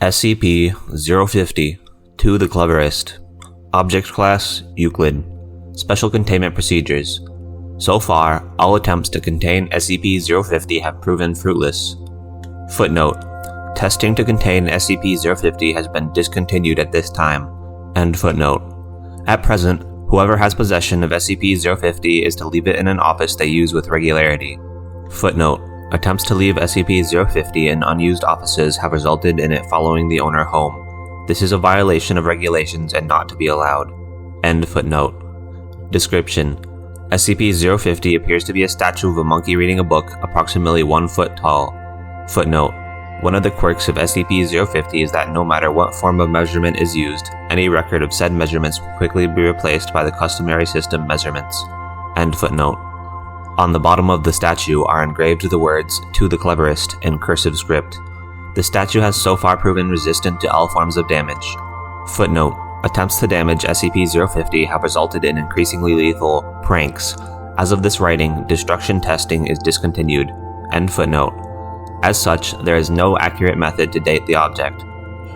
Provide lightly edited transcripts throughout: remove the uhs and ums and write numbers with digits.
SCP-050 to the Cleverest. Object Class Euclid. Special Containment Procedures. So far, all attempts to contain SCP-050 have proven fruitless. Footnote: testing to contain SCP-050 has been discontinued at this time. End footnote. At present, whoever has possession of SCP-050 is to leave it in an office they use with regularity. Footnote: attempts to leave SCP-050 in unused offices have resulted in it following the owner home. This is a violation of regulations and not to be allowed. End footnote. Description: SCP-050 appears to be a statue of a monkey reading a book approximately 1 foot tall. Footnote: one of the quirks of SCP-050 is that no matter what form of measurement is used, any record of said measurements will quickly be replaced by the customary system measurements. End footnote. On the bottom of the statue are engraved the words, "To the Cleverest," in cursive script. The statue has so far proven resistant to all forms of damage. Footnote: attempts to damage SCP-050 have resulted in increasingly lethal pranks. As of this writing, destruction testing is discontinued. End footnote. As such, there is no accurate method to date the object.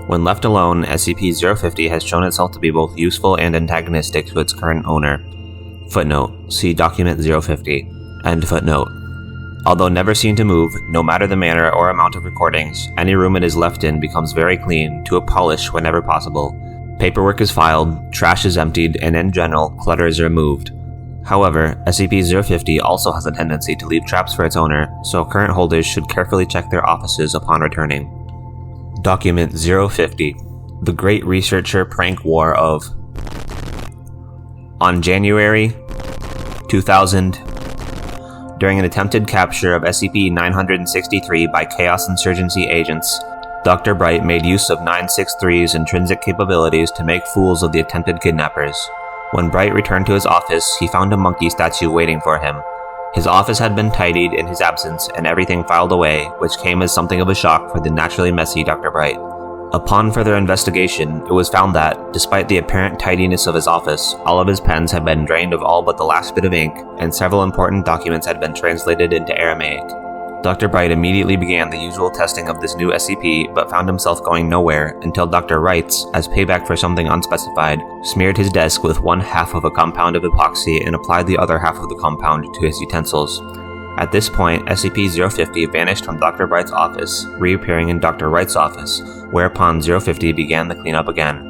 When left alone, SCP-050 has shown itself to be both useful and antagonistic to its current owner. Footnote: see Document 050. End footnote. Although never seen to move, no matter the manner or amount of recordings, any room it is left in becomes very clean, to a polish whenever possible. Paperwork is filed, trash is emptied, and in general, clutter is removed. However, SCP-050 also has a tendency to leave traps for its owner, so current holders should carefully check their offices upon returning. Document 050. The Great Researcher Prank War of... On January 2000, during an attempted capture of SCP-963 by Chaos Insurgency agents, Dr. Bright made use of 963's intrinsic capabilities to make fools of the attempted kidnappers. When Bright returned to his office, he found a monkey statue waiting for him. His office had been tidied in his absence and everything filed away, which came as something of a shock for the naturally messy Dr. Bright. Upon further investigation, it was found that, despite the apparent tidiness of his office, all of his pens had been drained of all but the last bit of ink, and several important documents had been translated into Aramaic. Dr. Bright immediately began the usual testing of this new SCP, but found himself going nowhere until Dr. Wrights, as payback for something unspecified, smeared his desk with 1/2 of a compound of epoxy and applied the other half of the compound to his utensils. At this point, SCP-050 vanished from Dr. Bright's office, reappearing in Dr. Wright's office, whereupon 050 began the cleanup again.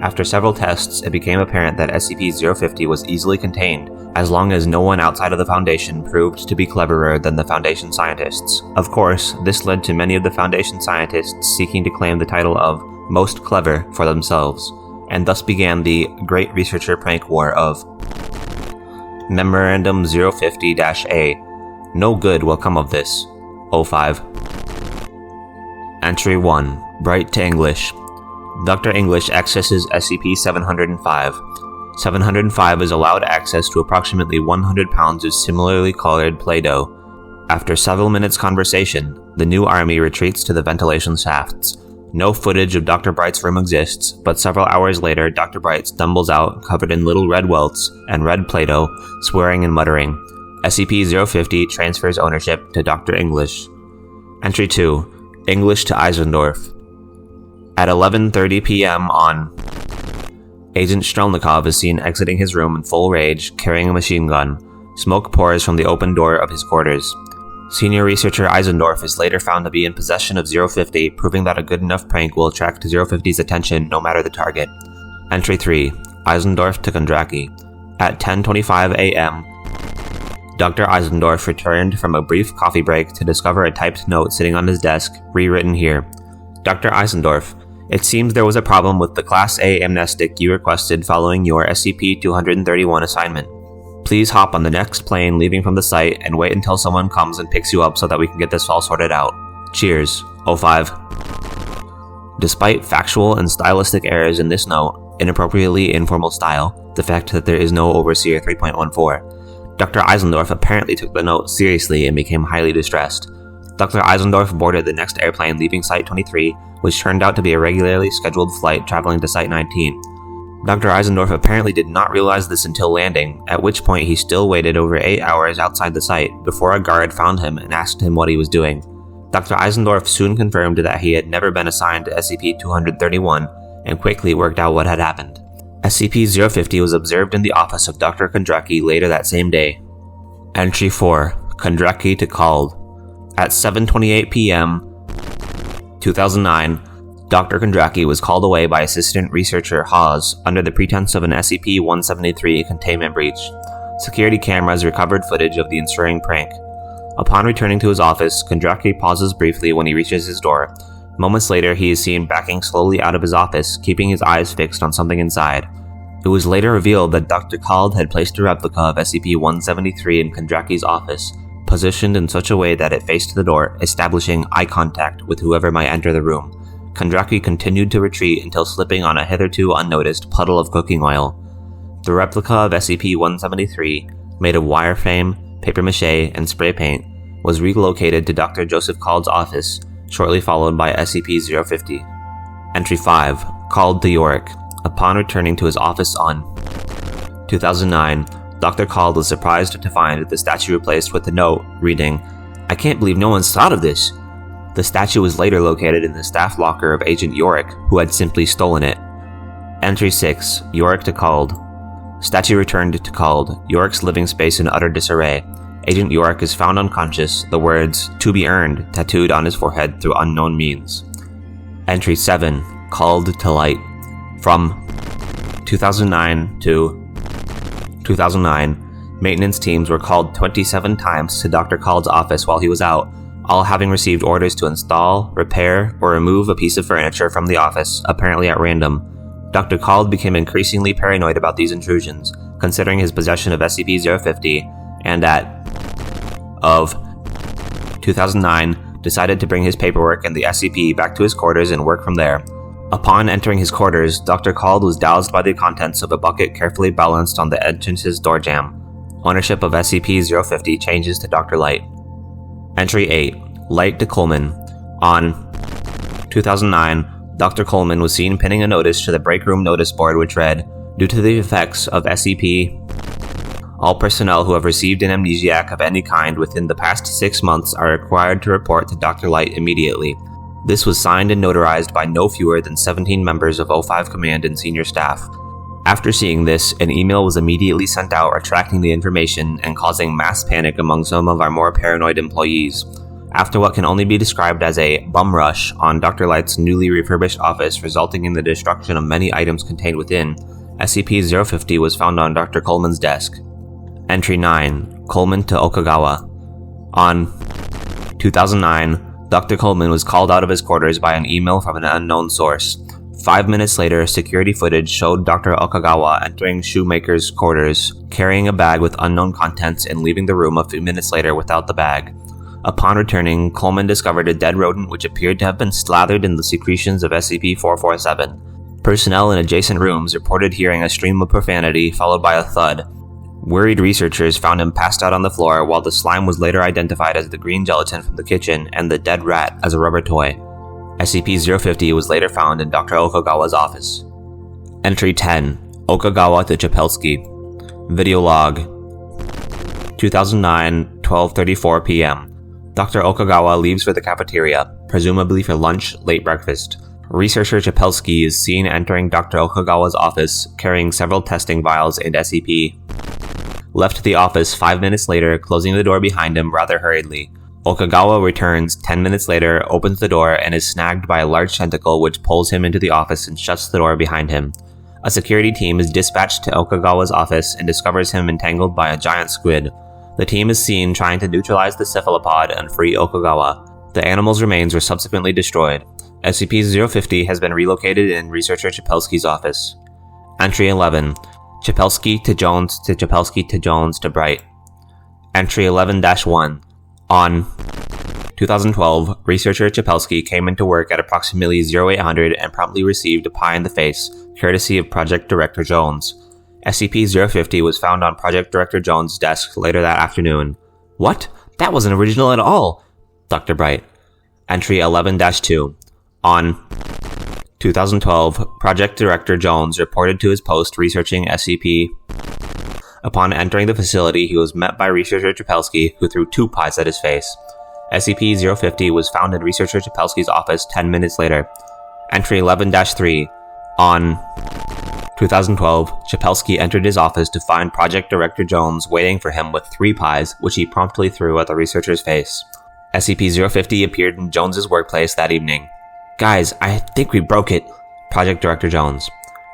After several tests, it became apparent that SCP-050 was easily contained, as long as no one outside of the Foundation proved to be cleverer than the Foundation scientists. Of course, this led to many of the Foundation scientists seeking to claim the title of Most Clever for themselves, and thus began the Great Researcher Prank War of Memorandum 050-A. No good will come of this. 05. Entry 1. Bright to English. Dr. English accesses SCP-705. 705 is allowed access to approximately 100 pounds of similarly colored Play-Doh. After several minutes' conversation, the new army retreats to the ventilation shafts. No footage of Dr. Bright's room exists, but several hours later, Dr. Bright stumbles out covered in little red welts and red Play-Doh, swearing and muttering. SCP-050 transfers ownership to Dr. English. Entry 2. English to Eisendorf. At 11:30 p.m. on... Agent Strelnikov is seen exiting his room in full rage, carrying a machine gun. Smoke pours from the open door of his quarters. Senior researcher Eisendorf is later found to be in possession of 050, proving that a good enough prank will attract 050's attention no matter the target. Entry 3. Eisendorf to Kondraki. At 10:25 a.m., Dr. Eisendorf returned from a brief coffee break to discover a typed note sitting on his desk, rewritten here. Dr. Eisendorf, it seems there was a problem with the Class A amnestic you requested following your SCP-231 assignment. Please hop on the next plane leaving from the site and wait until someone comes and picks you up so that we can get this all sorted out. Cheers. 05. Despite factual and stylistic errors in this note, inappropriately informal style, the fact that there is no Overseer 3.14, Dr. Eisendorf apparently took the note seriously and became highly distressed. Dr. Eisendorf boarded the next airplane leaving Site 23, which turned out to be a regularly scheduled flight traveling to Site 19. Dr. Eisendorf apparently did not realize this until landing, at which point he still waited over 8 hours outside the site before a guard found him and asked him what he was doing. Dr. Eisendorf soon confirmed that he had never been assigned to SCP-231 and quickly worked out what had happened. SCP-050 was observed in the office of Dr. Kondracki later that same day. Entry 4. Kondracki to called. At 7:28 p.m. 2009, Dr. Kondracki was called away by Assistant Researcher Hawes under the pretense of an SCP-173 containment breach. Security cameras recovered footage of the ensuing prank. Upon returning to his office, Kondracki pauses briefly when he reaches his door. Moments later, he is seen backing slowly out of his office, keeping his eyes fixed on something inside. It was later revealed that Dr. Kald had placed a replica of SCP-173 in Kondracki's office, positioned in such a way that it faced the door, establishing eye contact with whoever might enter the room. Kondracki continued to retreat until slipping on a hitherto unnoticed puddle of cooking oil. The replica of SCP-173, made of wireframe, papier-mâché, and spray paint, was relocated to Dr. Joseph Kald's office, shortly followed by SCP-050. Entry 5. Called to Yorick. Upon returning to his office on 2009, Dr. Kald was surprised to find the statue replaced with a note reading, "I can't believe no one's thought of this." The statue was later located in the staff locker of Agent Yorick, who had simply stolen it. Entry 6. Yorick to Kald. Statue returned to Kald, Yorick's living space in utter disarray. Agent Yorick is found unconscious, the words, "To be earned," tattooed on his forehead through unknown means. Entry 7. Called to Light. From 2009 to 2009, maintenance teams were called 27 times to Dr. Kald's office while he was out, all having received orders to install, repair, or remove a piece of furniture from the office, apparently at random. Dr. Kald became increasingly paranoid about these intrusions, considering his possession of SCP-050, and of 2009, decided to bring his paperwork and the SCP back to his quarters and work from there. Upon entering his quarters, Dr. Kald was doused by the contents of a bucket carefully balanced on the entrance's door jamb. Ownership of SCP-050 changes to Dr. Light. Entry 8. Light to Coleman. On 2009, Dr. Coleman was seen pinning a notice to the break room notice board which read, "Due to the effects of SCP, all personnel who have received an amnesiac of any kind within the past 6 months are required to report to Dr. Light immediately." This was signed and notarized by no fewer than 17 members of O5 Command and senior staff. After seeing this, an email was immediately sent out retracting the information and causing mass panic among some of our more paranoid employees. After what can only be described as a bum rush on Dr. Light's newly refurbished office resulting in the destruction of many items contained within, SCP-050 was found on Dr. Coleman's desk. Entry 9. Coleman to Okagawa. On 2009, Dr. Coleman was called out of his quarters by an email from an unknown source. 5 minutes later, security footage showed Dr. Okagawa entering Shoemaker's quarters, carrying a bag with unknown contents and leaving the room a few minutes later without the bag. Upon returning, Coleman discovered a dead rodent which appeared to have been slathered in the secretions of SCP-447. Personnel in adjacent rooms reported hearing a stream of profanity followed by a thud. Worried researchers found him passed out on the floor, while the slime was later identified as the green gelatin from the kitchen and the dead rat as a rubber toy. SCP-050 was later found in Dr. Okagawa's office. Entry 10. Okagawa to Chapelsky. Video log. 2009, 12:34 p.m. Dr. Okagawa leaves for the cafeteria, presumably for lunch, late breakfast. Researcher Chapelsky is seen entering Dr. Okagawa's office, carrying several testing vials and SCP. Left the office 5 minutes later, closing the door behind him rather hurriedly. Okagawa returns 10 minutes later, opens the door, and is snagged by a large tentacle which pulls him into the office and shuts the door behind him. A security team is dispatched to Okagawa's office and discovers him entangled by a giant squid. The team is seen trying to neutralize the cephalopod and free Okagawa. The animal's remains were subsequently destroyed. SCP-050 has been relocated in Researcher Chapelsky's office. Entry 11. Chapelsky to Jones to Chapelsky to Jones to Bright. Entry 11-1. On 2012, Researcher Chapelsky came into work at approximately 0800 and promptly received a pie in the face, courtesy of Project Director Jones. SCP-050 was found on Project Director Jones' desk later that afternoon. What? That wasn't original at all! Dr. Bright. Entry 11-2. On 2012, Project Director Jones reported to his post researching SCP. Upon entering the facility, he was met by Researcher Chapelsky, who threw 2 pies at his face. SCP-050 was found in researcher Chapelski's office 10 minutes later. Entry 11-3. On 2012, Chapelski entered his office to find Project Director Jones waiting for him with 3 pies, which he promptly threw at the researcher's face. SCP-050 appeared in Jones's workplace that evening. "Guys, I think we broke it." Project Director Jones.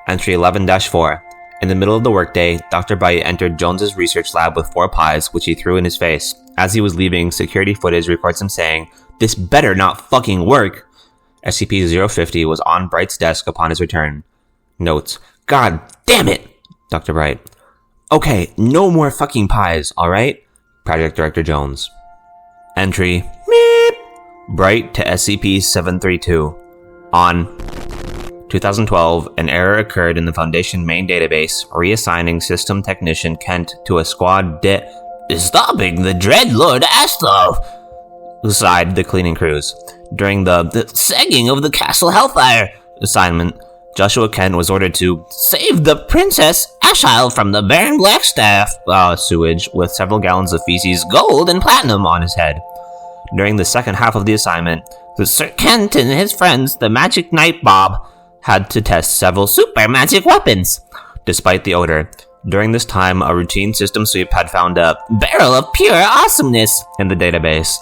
Entry 11-4. In the middle of the workday, Dr. Bright entered Jones's research lab with 4 pies, which he threw in his face. As he was leaving, security footage records him saying, "This better not fucking work." SCP-050 was on Bright's desk upon his return. Notes: "God damn it, Dr. Bright." "Okay, no more fucking pies, alright?" Project Director Jones. Entry: Meep. Bright to SCP-732. On 2012, an error occurred in the Foundation main database, reassigning System Technician Kent to a squad stopping the Dread Lord Aslov, sighed the cleaning crews. During the sagging of the Castle Hellfire assignment, Joshua Kent was ordered to save the Princess Ashile from the Baron Blackstaff sewage with several gallons of feces, gold, and platinum on his head. During the second half of the assignment, Sir Kent and his friends, the Magic Knight Bob, had to test several super magic weapons. Despite the odor, during this time, a routine system sweep had found a barrel of pure awesomeness in the database.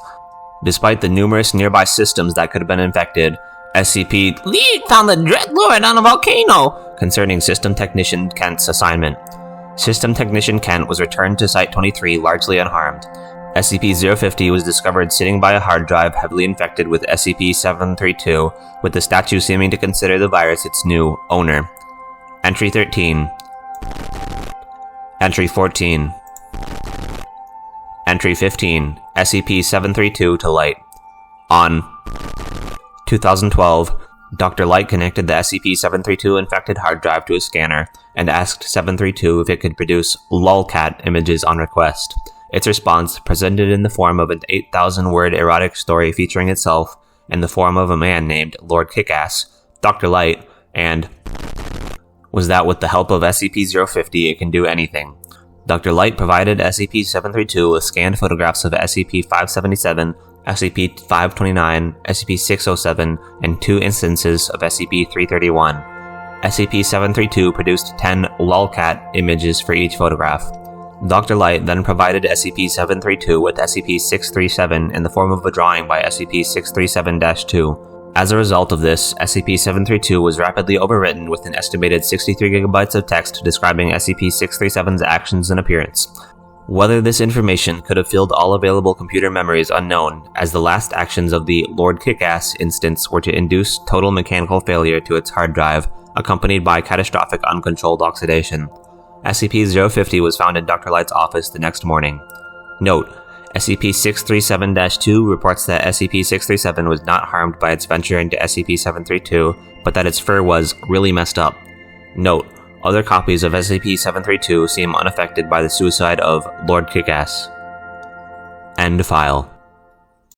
Despite the numerous nearby systems that could have been infected, SCP Lee found the Dread Lord on a volcano concerning System Technician Kent's assignment. System Technician Kent was returned to Site-23 largely unharmed. SCP-050 was discovered sitting by a hard drive heavily infected with SCP-732, with the statue seeming to consider the virus its new owner. Entry 13. Entry 14. Entry 15. SCP-732 to Light. On 2012, Dr. Light connected the SCP-732 infected hard drive to a scanner and asked 732 if it could produce lolcat images on request. Its response, presented in the form of an 8,000-word erotic story featuring itself in the form of a man named Lord Kickass, Dr. Light, and was that with the help of SCP-050 it can do anything. Dr. Light provided SCP-732 with scanned photographs of SCP-577, SCP-529, SCP-607, and 2 instances of SCP-331. SCP-732 produced 10 lolcat images for each photograph. Dr. Light then provided SCP-732 with SCP-637 in the form of a drawing by SCP-637-2. As a result of this, SCP-732 was rapidly overwritten with an estimated 63 GB of text describing SCP-637's actions and appearance. Whether this information could have filled all available computer memory is unknown, as the last actions of the Lord Kickass instance were to induce total mechanical failure to its hard drive, accompanied by catastrophic uncontrolled oxidation. SCP-050 was found in Dr. Light's office the next morning. Note: SCP-637-2 reports that SCP-637 was not harmed by its venture into SCP-732, but that its fur was really messed up. Note: other copies of SCP-732 seem unaffected by the suicide of Lord Kickass. End file.